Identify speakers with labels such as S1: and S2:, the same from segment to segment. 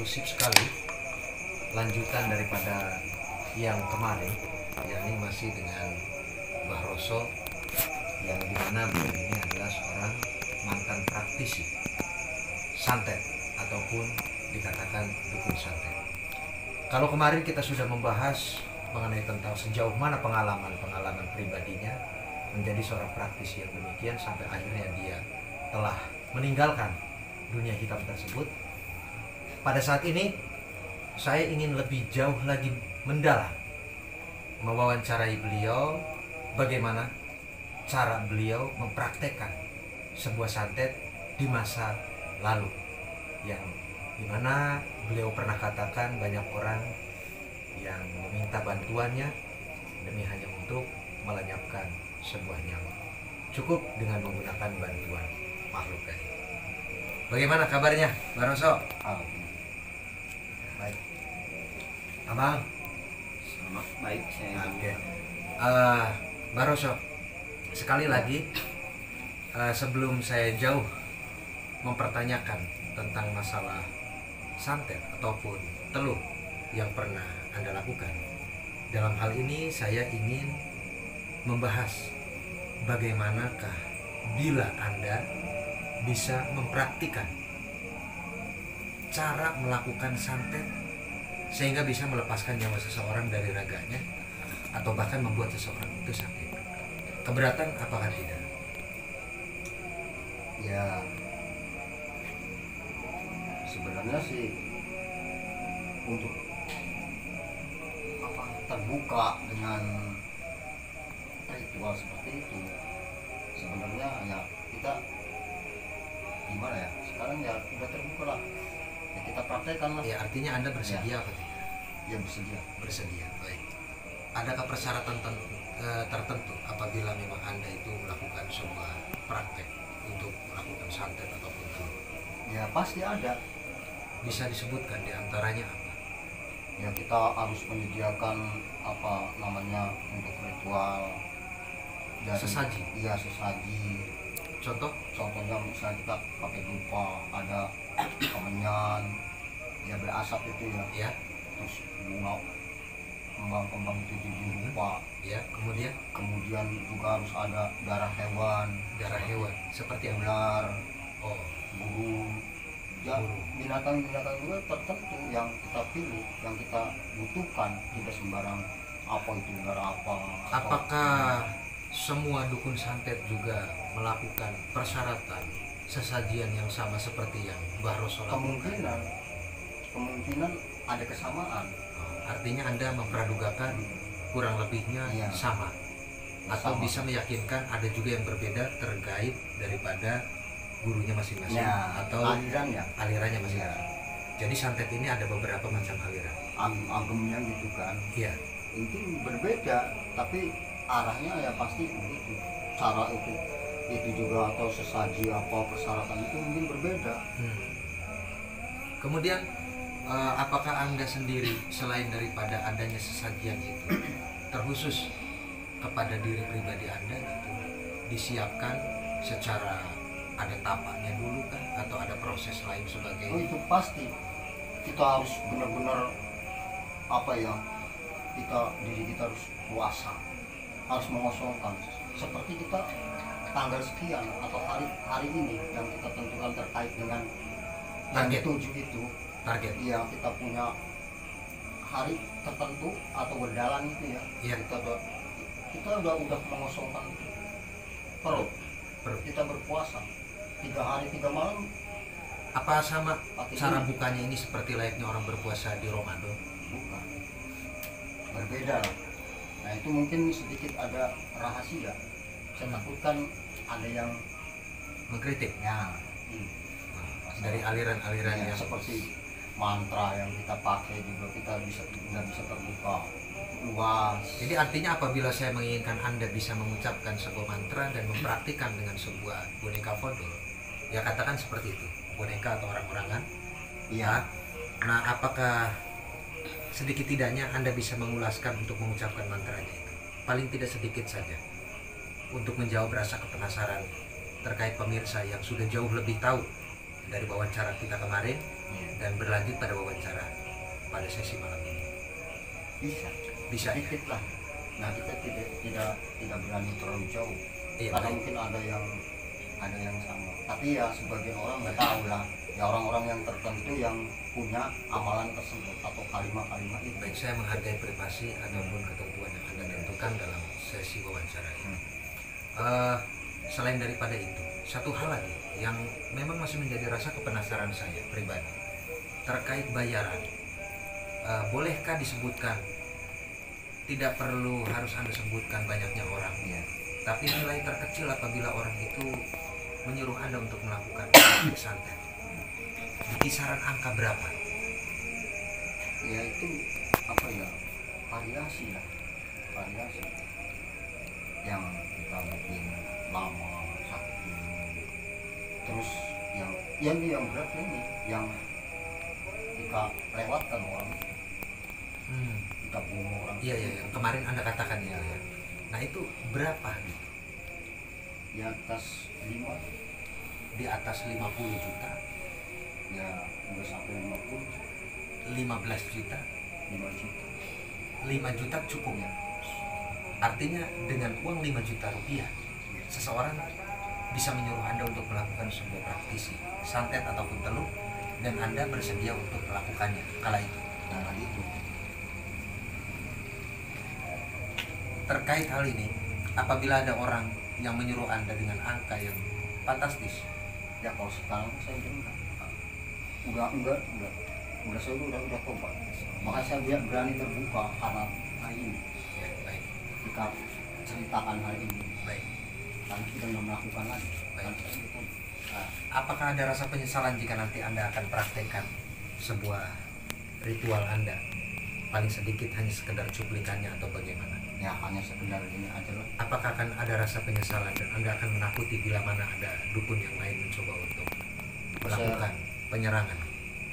S1: kondusif sekali. Lanjutan daripada yang kemarin, yakni masih dengan Mbah Roso, yang dimana beliau ini adalah seorang mantan praktisi santet ataupun dikatakan dukun santet. Kalau kemarin kita sudah membahas mengenai tentang sejauh mana pengalaman pribadinya menjadi seorang praktisi yang demikian sampai akhirnya dia telah meninggalkan dunia hitam tersebut. Pada saat ini saya ingin lebih jauh lagi mendalam mewawancarai beliau, bagaimana cara beliau mempraktekkan sebuah santet di masa lalu, yang dimana beliau pernah katakan banyak orang yang meminta bantuannya demi hanya untuk melenyapkan sebuah nyawa, cukup dengan menggunakan bantuan makhluk gaib. Bagaimana kabarnya, Mbak Roso? Baik. Abang?
S2: Sama baik saya.
S1: Oke. Mbak Roso, sekali lagi sebelum saya jauh mempertanyakan tentang masalah santet ataupun teluh yang pernah Anda lakukan, dalam hal ini saya ingin membahas bagaimanakah bila Anda bisa mempraktikkan cara melakukan santet sehingga bisa melepaskan nyawa seseorang dari raganya atau bahkan membuat seseorang itu sakit. Keberatan apakah tidak?
S2: Ya, sebenarnya sih untuk terbuka dengan ritual seperti itu, sebenarnya ya kita gimana ya, sekarang ya udah terbuka lah, ya kita praktekkan lah.
S1: Ya, artinya Anda bersedia apa tidak?
S2: Ya bersedia.
S1: Bersedia, baik. Adakah persyaratan tertentu apabila memang Anda itu melakukan sebuah praktek untuk melakukan santet ataupun teluh?
S2: Ya pasti ada.
S1: Bisa disebutkan diantaranya apa?
S2: Ya kita harus menyediakan apa namanya untuk ritual dan
S1: Sesaji?
S2: Iya, sesaji.
S1: Contohnya
S2: Misalnya kita pakai dupa, ada kemenyan ya berasap itu ya,
S1: ya,
S2: terus bunga kembang-kembang itu di dupa
S1: ya,
S2: kemudian juga harus ada darah hewan
S1: seperti apa?
S2: ular,
S1: Oh,
S2: burung ya,
S1: burung.
S2: binatang-binatang juga tertentu yang kita pilih, yang kita butuhkan, tidak sembarang apa itu ular apa.
S1: Apakah semua dukun santet juga melakukan persyaratan sesajian yang sama seperti yang Mbah Roso lakukan?
S2: Kemungkinan ada kesamaan.
S1: Artinya Anda mempradugakan kurang lebihnya
S2: Iya.
S1: sama, atau
S2: Sama.
S1: bisa meyakinkan ada juga yang berbeda terkait daripada gurunya masing-masing
S2: Ya,
S1: atau
S2: alirannya
S1: alirannya masing-masing. Jadi santet ini ada beberapa macam aliran.
S2: agemnya gitu kan.
S1: Iya.
S2: Mungkin berbeda, tapi arahnya ya pasti begitu. Cara itu juga, atau sesaji apa persyaratan itu mungkin berbeda.
S1: Kemudian apakah Anda sendiri selain daripada adanya sesajian itu terkhusus kepada diri pribadi Anda gitu, disiapkan secara ada tapaknya dulu kan, atau ada proses lain
S2: Oh
S1: sebagainya?
S2: itu pasti kita harus benar-benar apa ya, diri kita harus puasa, harus mengosongkan seperti kita tanggal sekian atau hari ini yang kita tentukan terkait dengan yang
S1: Target.
S2: dituju itu.
S1: Target.
S2: Iya, kita punya hari tertentu atau berjalan itu ya.
S1: Iya.
S2: Kita udah mengosongkan perut. Kita berpuasa 3 hari 3 malam.
S1: Apa sama
S2: Pakai
S1: cara
S2: ini.
S1: bukanya ini seperti layaknya orang berpuasa di Ramadan?
S2: Bukan, berbeda lah. Nah itu mungkin sedikit ada rahasia. Saya takutkan ada yang
S1: Mengkritik
S2: ya
S1: dari aliran-aliran
S2: ya,
S1: yang
S2: seperti mantra yang kita pakai juga kita nggak bisa terbuka luas.
S1: Jadi artinya apabila saya menginginkan Anda bisa mengucapkan sebuah mantra dan mempraktikkan dengan sebuah boneka fodol, ya katakan seperti itu, boneka atau orang-orangan.
S2: Iya.
S1: Nah, apakah sedikit tidaknya Anda bisa mengulaskan untuk mengucapkan mantranya itu? Paling tidak sedikit saja, untuk menjawab rasa kepenasaran terkait pemirsa yang sudah jauh lebih tahu dari wawancara kita kemarin dan berlanjut pada wawancara pada sesi malam ini? Bisa ya?
S2: sedikit lah. Nah, kita tidak berani terlalu jauh,
S1: Iya,
S2: karena
S1: baik.
S2: mungkin ada yang sama, tapi ya sebagian orang nggak tahu lah, ya orang-orang yang tertentu yang punya amalan tersebut atau kalimat-kalimat itu.
S1: Baik, saya menghargai privasi ataupun ketentuan yang Anda tentukan dalam sesi wawancara ini. Selain daripada itu, satu hal lagi yang memang masih menjadi rasa kepenasaran saya pribadi terkait bayaran. Bolehkah disebutkan? Tidak perlu harus Anda sebutkan banyaknya orang, tapi nilai terkecil apabila orang itu menyuruh Anda untuk melakukan praktik santet. Di kisaran angka berapa?
S2: Ya itu variasi yang kita bikin lama sakit, terus yang berat ini yang kita lewatkan orang, kita bunuh orang.
S1: Iya, yang kemarin Anda katakan ya. Nah itu berapa?
S2: Di atas 5,
S1: Di atas 50 juta,
S2: ya udah sampai 50,
S1: 15 juta,
S2: 5 juta.
S1: 5 juta cukup ya. Artinya dengan uang 5 juta rupiah seseorang bisa menyuruh Anda untuk melakukan sebuah praktisi santet ataupun teluk, dan Anda bersedia untuk melakukannya kala itu.
S2: Nah itu
S1: Terkait hal ini, apabila ada orang yang menyuruh Anda dengan angka yang fantastis,
S2: ya kalau sekarang saya enggak, udah saya udah tobat, maka saya berani terbuka karena hari ini
S1: ya, baik,
S2: kita ceritakan hal ini,
S1: baik.
S2: karena kita belum melakukan lagi.
S1: Baik.
S2: Kan saya gitu. Nah,
S1: Apakah ada rasa penyesalan jika nanti Anda akan praktekkan sebuah ritual Anda? Paling sedikit hanya sekedar cuplikannya atau bagaimana?
S2: ya hanya sekedar ini aja lah.
S1: Apakah akan ada rasa penyesalan dan Anda akan menakuti bila mana ada dukun yang lain mencoba untuk melakukan penyerangan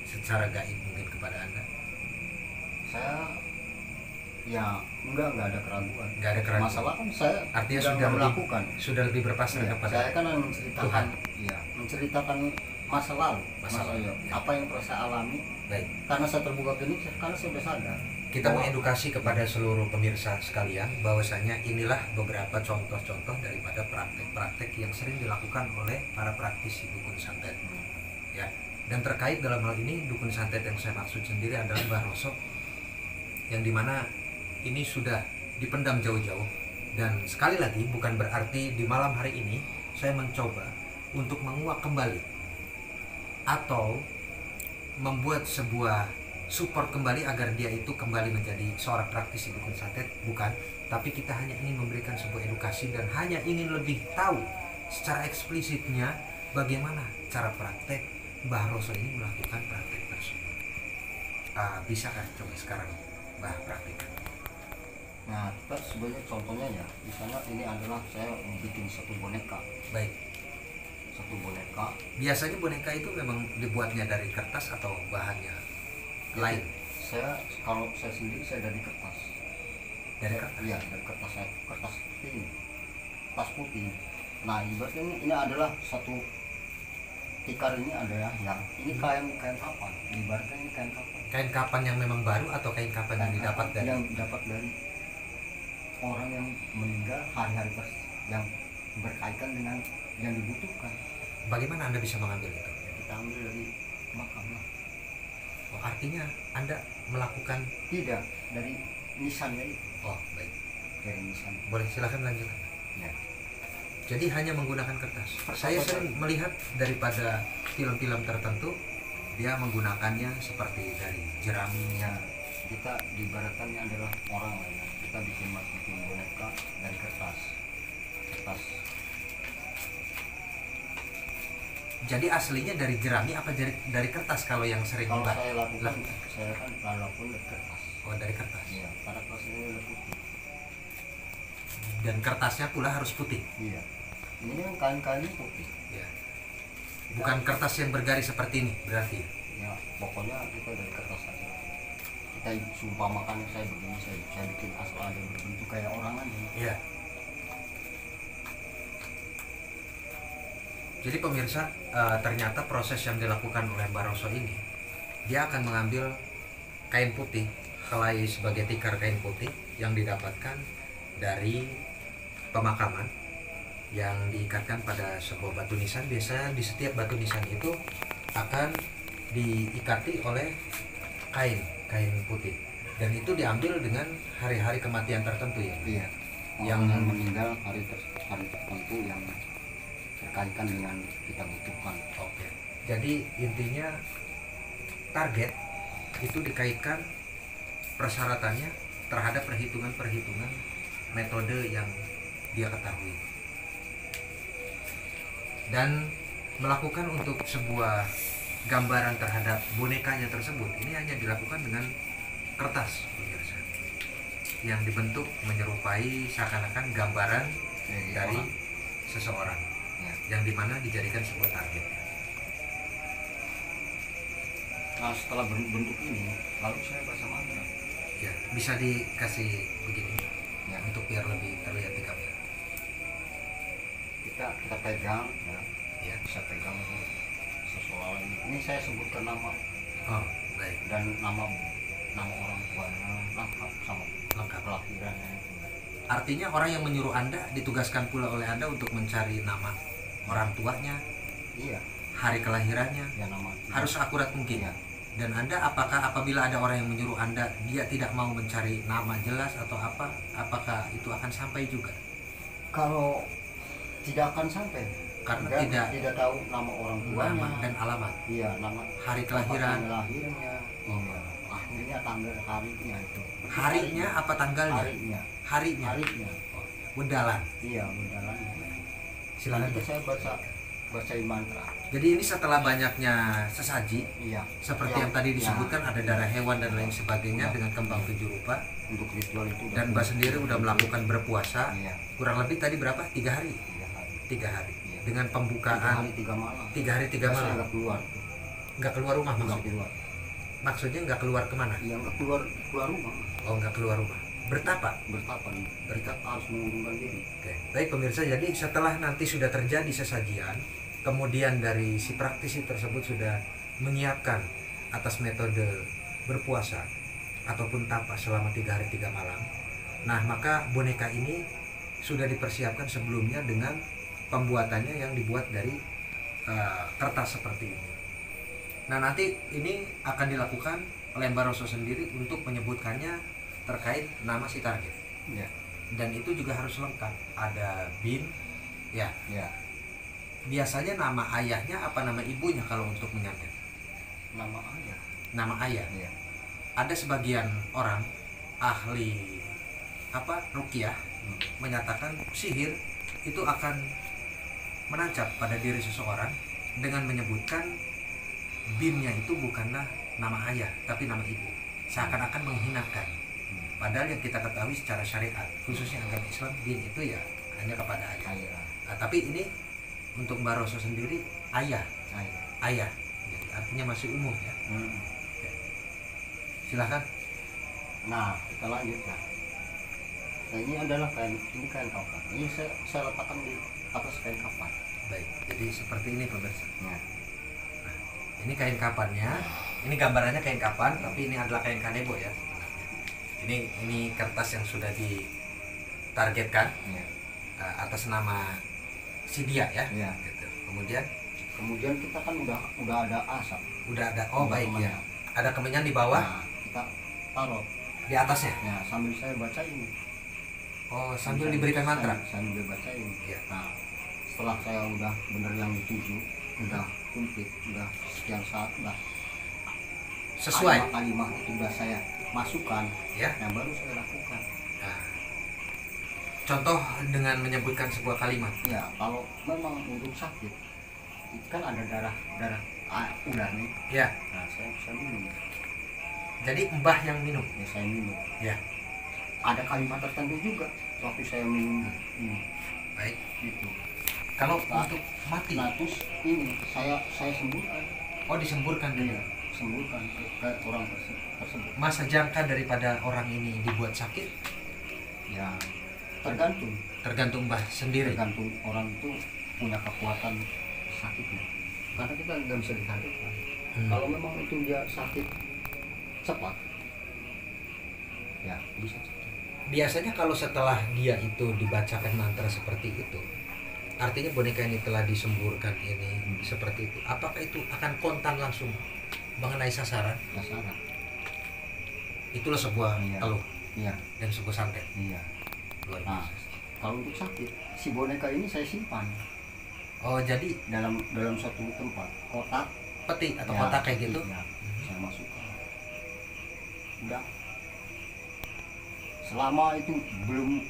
S1: secara gaib mungkin kepada Anda?
S2: Saya ya enggak ada keraguan.
S1: Nggak ada keraguan.
S2: Masalah kan saya
S1: Artinya
S2: tidak
S1: sudah lebih,
S2: melakukan.
S1: lebih berpasrah
S2: Ya,
S1: kepada
S2: saya kan menceritakan,
S1: Tuhan.
S2: ya, menceritakan masa lalu,
S1: Masa lalu, ya.
S2: apa yang pernah saya alami.
S1: Baik.
S2: Karena saya terbuka klinik, karena saya sudah sadar.
S1: Kita mengedukasi kepada seluruh pemirsa sekalian bahwasanya inilah beberapa contoh-contoh daripada praktek-praktek yang sering dilakukan oleh para praktisi dukun santet. Ya. Dan terkait dalam hal ini dukun santet yang saya maksud sendiri adalah Mbah Roso, yang dimana ini sudah dipendam jauh-jauh. Dan sekali lagi bukan berarti di malam hari ini saya mencoba untuk menguak kembali atau membuat sebuah support kembali agar dia itu kembali menjadi seorang praktisi dukun santet, bukan. Tapi kita hanya ingin memberikan sebuah edukasi dan hanya ingin lebih tahu secara eksplisitnya bagaimana cara praktek Mbah Roso ini melakukan praktek tersebut. Bisakah coba sekarang Mbah praktikkan?
S2: Nah, kita sebenarnya contohnya ya, misalnya ini adalah saya bikin satu boneka.
S1: Baik.
S2: Satu boneka.
S1: Biasanya boneka itu memang dibuatnya dari kertas atau bahannya lain?
S2: Kalau saya sendiri saya dari kertas.
S1: Dari kertas?
S2: Iya, dari kertas. Kertas ini, kertas putih. Nah, ibaratnya ini adalah satu tikar, ini ada yang ini kain kapan? Ibaratnya ini kain kapan?
S1: Kain kapan yang memang baru atau kain kapan yang didapat dari?
S2: Yang didapat dari orang yang meninggal, hari-hari yang berkaitan dengan yang dibutuhkan.
S1: Bagaimana Anda bisa mengambil itu?
S2: Kita ambil dari makam lah.
S1: Oh, artinya Anda melakukan?
S2: Tidak, dari nisannya itu.
S1: Oh, baik.
S2: Dari nisan.
S1: Boleh, silahkan lanjutkan.
S2: Ya.
S1: Jadi hanya menggunakan kertas. Saya sering melihat daripada film-film tertentu dia menggunakannya seperti dari jerami.
S2: Ya, kita diibaratkannya adalah orang lah ya. Kita bikin boneka dari kertas.
S1: Jadi aslinya dari jerami apa dari kertas kalau yang sering
S2: Kalau
S1: Mbak
S2: saya lakukan,
S1: lakukan?
S2: saya kan lakukan dari kertas.
S1: Oh, dari kertas.
S2: Iya, karena kertas ini udah putih.
S1: Dan kertasnya pula harus putih.
S2: Iya. Ini kan kain-kainnya putih.
S1: Ya. Bukan kertas yang bergaris seperti ini berarti.
S2: Ya, pokoknya kita dari kertas aja. Kita sumpah makan saya begini, saya bikin asal ada berbentuk kayak orang aja.
S1: Iya. Jadi pemirsa, ternyata proses yang dilakukan oleh Mbah Roso ini, dia akan mengambil kain putih, helai sebagai tikar kain putih yang didapatkan dari pemakaman yang diikatkan pada sebuah batu nisan. Biasanya di setiap batu nisan itu akan diikati oleh kain putih, dan itu diambil dengan hari-hari kematian tertentu ya.
S2: Iya.
S1: Yang
S2: Yang meninggal hari tertentu yang berkaitan dengan kita butuhkan.
S1: Oke. Jadi intinya target itu dikaitkan persyaratannya terhadap perhitungan metode yang dia ketahui. Dan melakukan untuk sebuah gambaran terhadap bonekanya tersebut ini hanya dilakukan dengan kertas pemirsa, yang dibentuk menyerupai seakan-akan gambaran dari seseorang, yang dimana dijadikan sebuah target.
S2: Nah, setelah bentuk ini, lalu saya baca mantra.
S1: Ya, bisa dikasih begini ya, untuk biar lebih terlihat di kamera.
S2: Kita pegang,
S1: Ya.
S2: bisa pegang seseorang. Ini saya sebutkan nama.
S1: Oh, baik.
S2: Dan nama orang tuanya lengkap sama
S1: Lengkap.
S2: kelahirannya.
S1: Artinya orang yang menyuruh Anda ditugaskan pula oleh Anda untuk mencari nama orang tuanya,
S2: Iya.
S1: hari kelahirannya,
S2: Ya, nama
S1: harus akurat mungkin.
S2: Iya.
S1: Dan Anda apabila ada orang yang menyuruh Anda, dia tidak mau mencari nama jelas atau apa, apakah itu akan sampai juga?
S2: Kalau tidak akan sampai
S1: Karena
S2: dan
S1: tidak
S2: tahu nama orang tuanya
S1: nama dan alamat,
S2: iya, nama
S1: hari kelahiran,
S2: lahirnya, iya, akhirnya tanggal harinya itu.
S1: harinya apa tanggalnya?
S2: Harinya.
S1: Wedalan.
S2: Iya, bedalannya.
S1: Silakan.
S2: Nanti saya bacain mantra.
S1: Jadi ini setelah banyaknya sesaji,
S2: Iya.
S1: seperti yang tadi disebutkan, ada darah hewan dan lain sebagainya dengan kembang 7 rupa.
S2: Untuk ritual itu.
S1: Dan Mbak sendiri udah melakukan berpuasa.
S2: Iya.
S1: Kurang lebih tadi berapa? 3 hari. 3 hari.
S2: Iya.
S1: Dengan
S2: 3
S1: pembukaan
S2: hari 3 malam.
S1: 3 hari 3
S2: Saya
S1: malam.
S2: nggak keluar.
S1: Nggak keluar rumah
S2: Nggak
S1: maksudnya?
S2: keluar.
S1: Maksudnya nggak keluar kemana?
S2: Iya, nggak keluar rumah.
S1: Oh, nggak keluar rumah. Bertapa.
S2: Bertapa nih. Kita harus mengundurkan diri.
S1: Oke. Baik pemirsa, jadi setelah nanti sudah terjadi sesajian, kemudian dari si praktisi tersebut sudah menyiapkan atas metode berpuasa ataupun tapa selama 3 hari 3 malam. Nah, maka boneka ini sudah dipersiapkan sebelumnya dengan pembuatannya yang dibuat dari kertas seperti ini. Nah, nanti ini akan dilakukan oleh Mbah Roso sendiri untuk menyebutkannya terkait nama si target.
S2: Iya.
S1: Dan itu juga harus lengkap. Ada bin, ya.
S2: Iya.
S1: Biasanya nama ayahnya apa nama ibunya kalau untuk menyantet?
S2: Nama ayah.
S1: Nama ayah.
S2: Iya.
S1: Ada sebagian orang ahli ruqyah menyatakan sihir itu akan menancap pada diri seseorang dengan menyebutkan binnya itu bukanlah nama ayah tapi nama ibu, seakan-akan menghinakan. Padahal yang kita ketahui secara syariat, khususnya agama Islam, bin itu ya hanya kepada ayah. Nah, tapi ini untuk Mbah Roso sendiri ayah. Jadi artinya masih umum ya. Oke. Silahkan.
S2: Nah, kita lanjut ya. Nah, ini adalah kain kapan. Ini saya letakkan di atas kain kapan.
S1: Baik, jadi seperti ini pemirsa.
S2: Ya.
S1: Nah, ini kain kapannya. Ini gambarannya kain kapan, tapi ini adalah kain kanebo ya. Ini kertas yang sudah ditargetkan
S2: Ya.
S1: Atas nama si dia ya.
S2: Ya.
S1: Gitu. Kemudian
S2: kita kan udah ada asap.
S1: udah ada. Oh,
S2: Udah
S1: baik
S2: kemenyan.
S1: ya. Ada kemenyan di bawah,
S2: Nah, kita taruh.
S1: di atasnya.
S2: Ya, sambil saya baca ini.
S1: Oh, sambil diberikan mantra.
S2: Sambil baca ini.
S1: Ya.
S2: Nah, setelah saya udah bener yang dituju, udah komplit, udah sekian saat, udah
S1: Sesuai.
S2: kalimat itu udah saya masukkan,
S1: Ya.
S2: yang baru saya lakukan.
S1: Nah, contoh dengan menyebutkan sebuah kalimat.
S2: Ya, kalau memang untuk sakit, kan ada darah ular nih.
S1: Ya.
S2: Nah, saya minum.
S1: Jadi mbah yang minum.
S2: Ya, saya minum.
S1: Ya.
S2: Ada kalimat tertentu juga waktu saya minum ini.
S1: Baik.
S2: Gitu.
S1: Kalau
S2: Nah,
S1: untuk mati,
S2: Nah, terus ini saya sembuhkan.
S1: oh disemburkan dulu.
S2: Iya, sembuhkan ke orang tersebut.
S1: Masa jangka daripada orang ini dibuat sakit
S2: Ya, tergantung
S1: tergantung mbah sendiri.
S2: orang itu punya kekuatan sakitnya, karena kita nggak bisa dikagetkan. Kalau memang itu dia sakit cepat, ya bisa cepat.
S1: Biasanya kalau setelah dia itu dibacakan mantra seperti itu, artinya boneka ini telah disemburkan ini seperti itu, apakah itu akan kontan langsung mengenai sasaran?
S2: Sasaran.
S1: Itulah sebuah keluh
S2: Iya.
S1: dan sebuah santet.
S2: Iya.
S1: Luar
S2: Nah,
S1: biasa.
S2: kalau untuk sakit, si boneka ini saya simpan
S1: Oh, jadi
S2: dalam satu tempat, kotak
S1: peti atau
S2: ya,
S1: kotak kayak gitu?
S2: ya, saya masukkan. Udah. Selama itu belum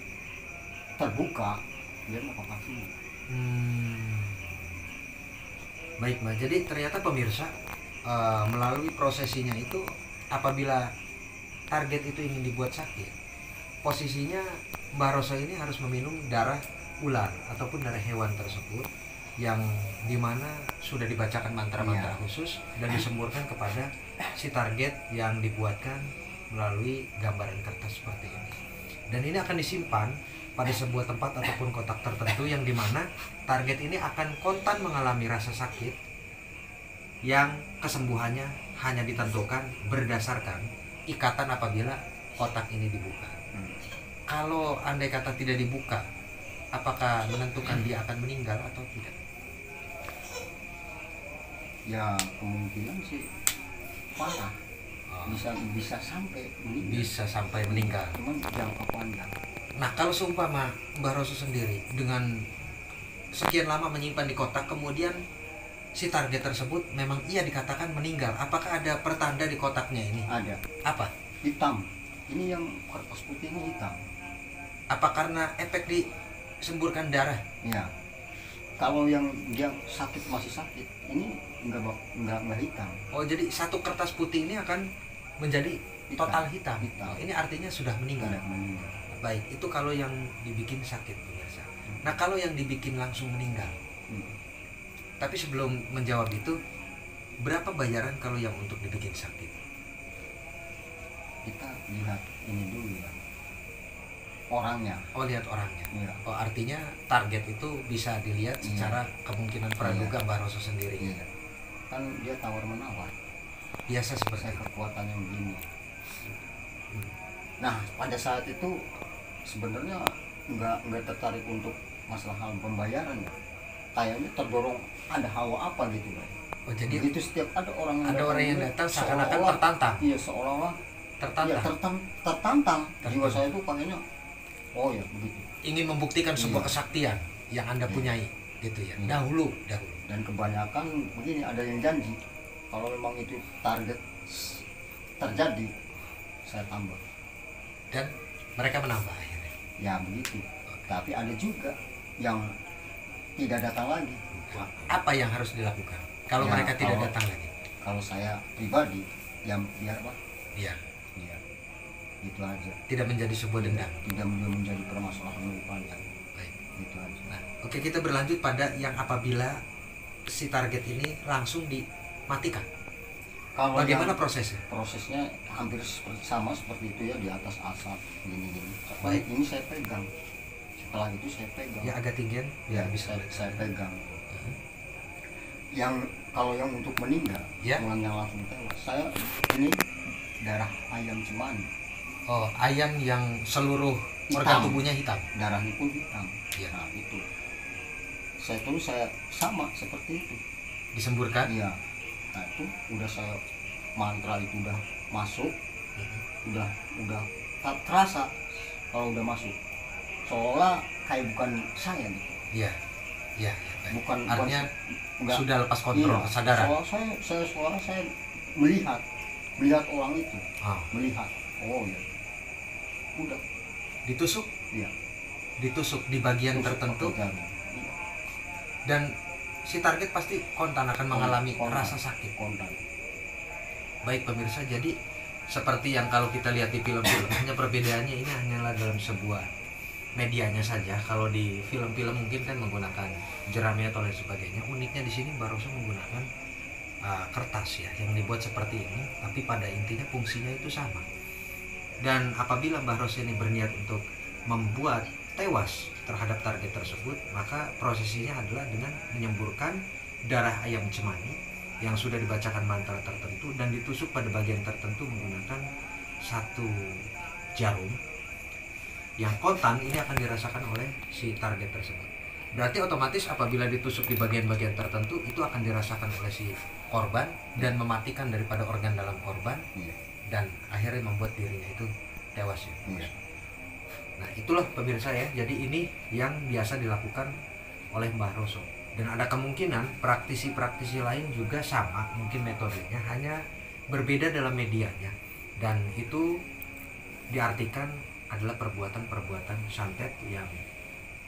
S2: terbuka, dia mau pakai.
S1: Baik Mbak, jadi ternyata pemirsa melalui prosesinya itu, apabila target itu ingin dibuat sakit, posisinya Mbah Roso ini harus meminum darah ular ataupun darah hewan tersebut yang dimana sudah dibacakan mantra-mantra khusus dan disemburkan kepada si target yang dibuatkan melalui gambaran kertas seperti ini. Dan ini akan disimpan pada sebuah tempat ataupun kotak tertentu yang dimana target ini akan kontan mengalami rasa sakit yang kesembuhannya hanya ditentukan berdasarkan ikatan apabila kotak ini dibuka. Kalau andai kata tidak dibuka, apakah menentukan dia akan meninggal atau tidak?
S2: Ya kemungkinan sih parah, bisa sampai meninggal.
S1: Bisa sampai meninggal.
S2: Cuman jangka panjang.
S1: Nah, kalau seumpama Mbah Roso sendiri dengan sekian lama menyimpan di kotak, kemudian si target tersebut memang ia dikatakan meninggal, apakah ada pertanda di kotaknya ini?
S2: Ada.
S1: Apa?
S2: Hitam. Ini yang kertas putih ini hitam.
S1: Apa karena efek disemburkan darah?
S2: Ya. Kalau yang dia sakit masih sakit, ini enggak hitam.
S1: Oh, jadi satu kertas putih ini akan menjadi total hitam.
S2: Hitam.
S1: Oh, ini artinya sudah meninggal.
S2: Sudah meninggal.
S1: Baik, itu kalau yang dibikin sakit pemirsa. Nah, kalau yang dibikin langsung meninggal. Tapi sebelum menjawab itu, berapa bayaran kalau yang untuk dibikin sakit?
S2: Kita lihat ini dulu ya, orangnya.
S1: Oh, lihat orangnya.
S2: Iya.
S1: Oh, artinya target itu bisa dilihat secara kemungkinan praduga Mbah Roso sendiri.
S2: Iya. Kan dia tawar menawar.
S1: Biasa seperti
S2: Saya kekuatannya begini. Nah, pada saat itu sebenarnya nggak tertarik untuk masalah hal pembayaran ya. Kayaknya terdorong ada hawa apa gitu kan.
S1: Oh, jadi
S2: begitu setiap ada orang
S1: yang datang seakan-akan tertantang.
S2: Iya, seolah-olah
S1: tertantang.
S2: Ya, tertantang. Jiwa saya itu kayaknya oh ya begitu.
S1: Ingin membuktikan sebuah kesaktian yang Anda punyai gitu ya. Dahulu.
S2: Dan kebanyakan begini, ada yang janji kalau memang itu target terjadi saya tambah.
S1: Dan mereka menambah akhirnya.
S2: Ya begitu. Tapi ada juga yang tidak datang lagi.
S1: Apa yang harus dilakukan kalau mereka tidak datang lagi?
S2: Kalau saya pribadi yang biar apa?
S1: Iya.
S2: Itu aja.
S1: Tidak menjadi sebuah dendam.
S2: Tidak menjadi permasalahan lebih panjang.
S1: Baik.
S2: Itu aja.
S1: Nah, oke, kita berlanjut pada yang apabila si target ini langsung dimatikan.
S2: Kalau
S1: bagaimana prosesnya?
S2: Prosesnya hampir sama seperti itu ya, di atas asap gini.
S1: Baik.
S2: Ini saya pegang. Setelah itu saya pegang.
S1: Ya agak tinggi
S2: ya bisa saya pegang. Yang kalau yang untuk meninggal, yang langsung tewas, saya ini darah ayam cemani.
S1: Oh, ayam yang seluruh organ tubuhnya hitam.
S2: Darahnya pun hitam.
S1: Ya.
S2: Nah itu. Saya sama seperti itu.
S1: Disemburkan?
S2: Iya. Nah itu udah saya mantra itu udah masuk, udah terasa kalau udah masuk. Seolah kayak bukan saya gitu.
S1: Iya.
S2: Bukan
S1: artinya enggak, sudah lepas kontrol kesadaran.
S2: Soalnya saya melihat orang itu. Melihat. Oh ya. Udah
S1: ditusuk?
S2: Iya.
S1: Ditusuk di bagian tertentu. Dan si target pasti kontan akan mengalami rasa sakit. Baik pemirsa, jadi seperti yang kalau kita lihat di film-film, hanya perbedaannya ini hanyalah dalam sebuah medianya saja. Kalau di film-film mungkin kan menggunakan jerami atau lain sebagainya. Uniknya di sini Mbah Roso menggunakan kertas ya, yang dibuat seperti ini, tapi pada intinya fungsinya itu sama. Dan apabila Mbah Roso ini berniat untuk membuat tewas terhadap target tersebut, maka prosesinya adalah dengan menyemburkan darah ayam cemani yang sudah dibacakan mantra tertentu dan ditusuk pada bagian tertentu menggunakan satu jarum yang kontan. Ini akan dirasakan oleh si target tersebut. Berarti otomatis apabila ditusuk di bagian-bagian tertentu itu akan dirasakan oleh si korban dan mematikan daripada organ dalam korban, dan akhirnya membuat dirinya itu tewas ya. Nah itulah pemirsa ya, jadi ini yang biasa dilakukan oleh Mbah Roso. Dan ada kemungkinan praktisi-praktisi lain juga sama mungkin metodenya, hanya berbeda dalam medianya. Dan itu diartikan adalah perbuatan-perbuatan santet yang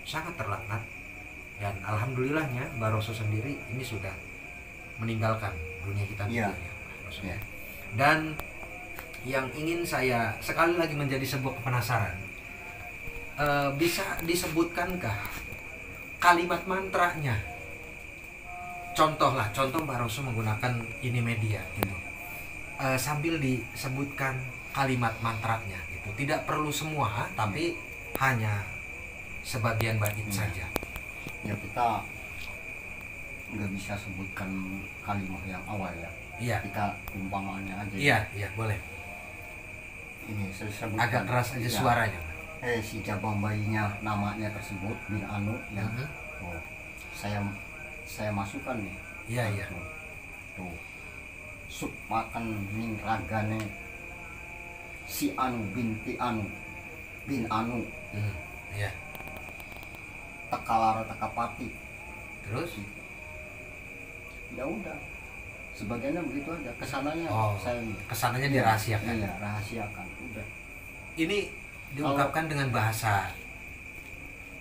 S1: sangat terlaknat. Dan alhamdulillahnya Mbah Roso sendiri ini sudah meninggalkan dunia kita ya, ya. Dan yang ingin saya sekali lagi menjadi sebuah penasaran, bisa disebutkankah kalimat mantranya? Contoh Mbah Roso menggunakan ini media gitu, sambil disebutkan kalimat mantranya gitu. Tidak perlu semua, tapi hanya sebagian bait saja.
S2: Ya kita nggak bisa sebutkan kalimat yang awal ya.
S1: Iya.
S2: Kita umpamanya aja.
S1: Iya boleh.
S2: Ini saya sebutkan.
S1: Agak keras aja suaranya.
S2: Si cabang bayinya namanya tersebut bin Anu ya. Oh, saya masukkan nih.
S1: Iya.
S2: Tuh. Sup makan ning ragane si Anu binti Anu bin Anu.
S1: Iya.
S2: Tekalara tekapati.
S1: Terus?
S2: Ya udah. Sebagiannya begitu aja. Kesananya
S1: kesananya dirahasiakan.
S2: Iya, rahasiakan. Udah.
S1: Ini diungkapkan dengan bahasa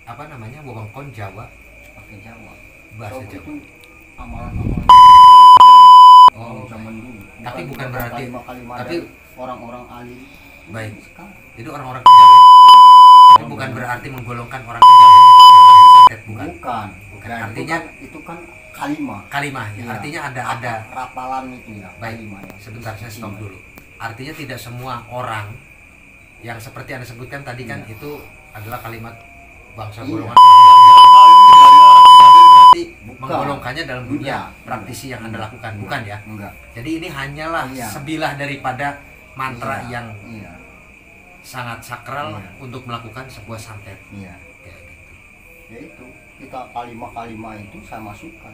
S1: apa namanya? Wewengkon Jawa.
S2: Pakai Jawa.
S1: Bahasa Jawa.
S2: Itu amalan-amalan zaman dulu.
S1: Tapi bukan berarti tapi
S2: orang-orang alim.
S1: Baik. Jadi orang-orang kejawen. Tapi bukan berarti menggolongkan orang kejawen itu adalah ahli santet, bukan.
S2: Bukan.
S1: Artinya
S2: itu kan kalimah
S1: ya.
S2: Iya.
S1: Artinya ada
S2: rapalan itu ya.
S1: Baik.
S2: Kalimah, ya.
S1: Sebentar saya stop dulu. Artinya tidak semua orang yang seperti Anda sebutkan tadi kan itu adalah kalimat bangsa golongan orang berarti menggolongkannya dalam dunia praktisi yang Anda lakukan, bukan ya?
S2: Enggak.
S1: Jadi ini hanyalah sebilah daripada mantra yang sangat sakral untuk melakukan sebuah santet.
S2: Iya.
S1: Kayak gitu.
S2: Ya itu, kita kalimat itu saya masukkan.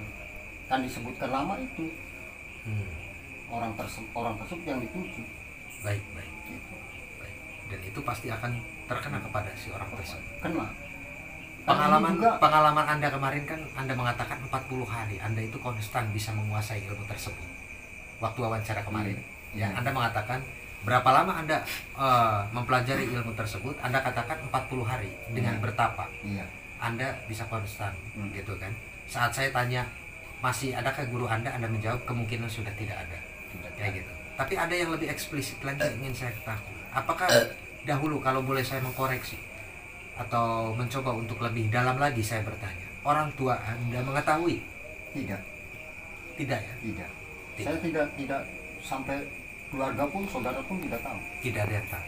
S2: Kan disebutkan nama itu. Orang tersebut yang dituju.
S1: Baik. Gitu. Baik. Dan itu pasti akan terkena kepada si orang tersebut.
S2: Kena.
S1: Pengalaman Anda kemarin kan Anda mengatakan 40 hari Anda itu konstan bisa menguasai ilmu tersebut. Waktu wawancara kemarin ya Anda mengatakan berapa lama Anda mempelajari ilmu tersebut? Anda katakan 40 hari dengan bertapa. Anda bisa konstan gitu kan. Saat saya tanya masih adakah guru Anda menjawab kemungkinan sudah tidak ada. Kayak gitu. Tapi ada yang lebih eksplisit lagi yang ingin saya ketahui. Apakah dahulu, kalau boleh saya mengkoreksi atau mencoba untuk lebih dalam lagi, saya bertanya, orang tua Anda mengetahui?
S2: Tidak
S1: ya?
S2: Tidak. Saya tidak sampai keluarga pun, saudara pun tidak tahu.
S1: Tidak ada yang tahu.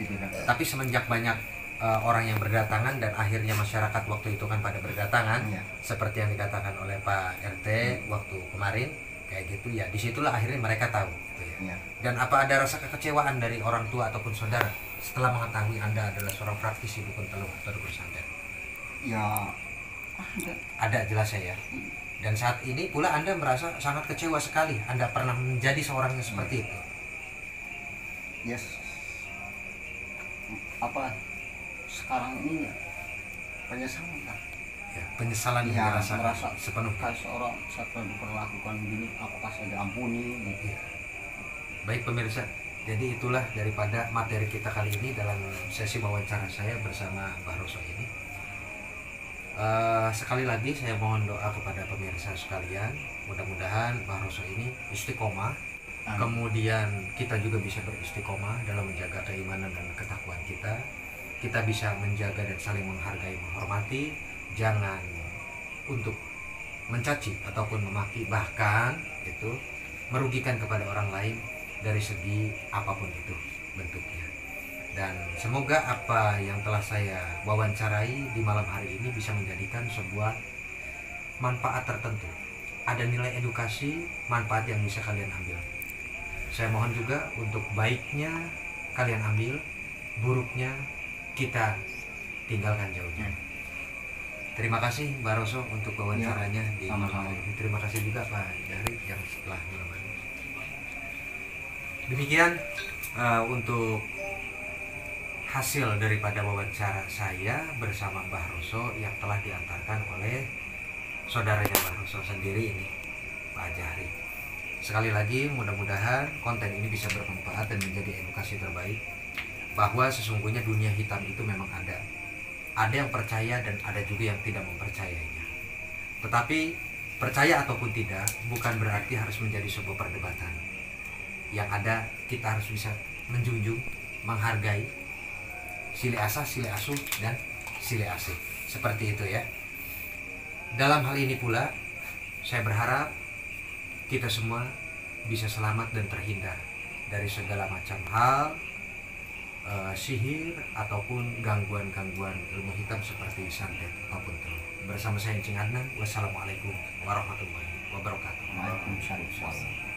S1: Tapi semenjak banyak orang yang berdatangan dan akhirnya masyarakat waktu itu kan pada berdatangan, seperti yang dikatakan oleh Pak RT waktu kemarin kayak gitu ya, disitulah akhirnya mereka tahu gitu ya. Dan apa ada rasa kekecewaan dari orang tua ataupun saudara setelah mengetahui Anda adalah seorang praktisi dukun teluk atau dukun santet?
S2: Ya
S1: ada jelas ya. Dan saat ini pula Anda merasa sangat kecewa sekali Anda pernah menjadi seorang yang seperti itu.
S2: Yes. Apa sekarang ini ya penyesalan lah. Ya,
S1: penyesalan yang merasa sepenuhnya.
S2: Kalau seorang saya diperlakukan begini, apakah saya diampuni? Gitu.
S1: Ya. Baik pemirsa, jadi itulah daripada materi kita kali ini dalam sesi wawancara saya bersama Mbah Roso ini. Sekali lagi saya mohon doa kepada pemirsa sekalian, mudah-mudahan Mbah Roso ini istiqomah. Kemudian kita juga bisa beristiqomah dalam menjaga keimanan dan ketakwaan kita. Kita bisa menjaga dan saling menghargai, menghormati, jangan untuk mencaci ataupun memaki, bahkan itu merugikan kepada orang lain dari segi apapun itu bentuknya. Dan semoga apa yang telah saya wawancarai di malam hari ini bisa menjadikan sebuah manfaat tertentu ada nilai edukasi, manfaat yang bisa kalian ambil. Saya mohon juga untuk baiknya kalian ambil, buruknya kita tinggalkan jauhnya. Terima kasih Mbak Roso untuk wawancaranya di malam hari ini. Terima kasih juga Pak Jari yang setelah menemani. Demikian untuk hasil daripada wawancara saya bersama Mbah Roso yang telah diantarkan oleh saudaranya Mbah Roso sendiri ini, Pak Jari. Sekali lagi mudah-mudahan konten ini bisa bermanfaat dan menjadi edukasi terbaik bahwa sesungguhnya dunia hitam itu memang ada. Ada yang percaya dan ada juga yang tidak mempercayainya. Tetapi percaya ataupun tidak bukan berarti harus menjadi sebuah perdebatan. Yang ada kita harus bisa menjunjung, menghargai sile asah, sile asuh, dan sile asih. Seperti itu ya. Dalam hal ini pula saya berharap kita semua bisa selamat dan terhindar dari segala macam hal, sihir ataupun gangguan-gangguan ilmu hitam seperti santet ataupun telur. Bersama saya Encing Adnan. Wassalamualaikum warahmatullahi wabarakatuh.
S2: Waalaikumsalam.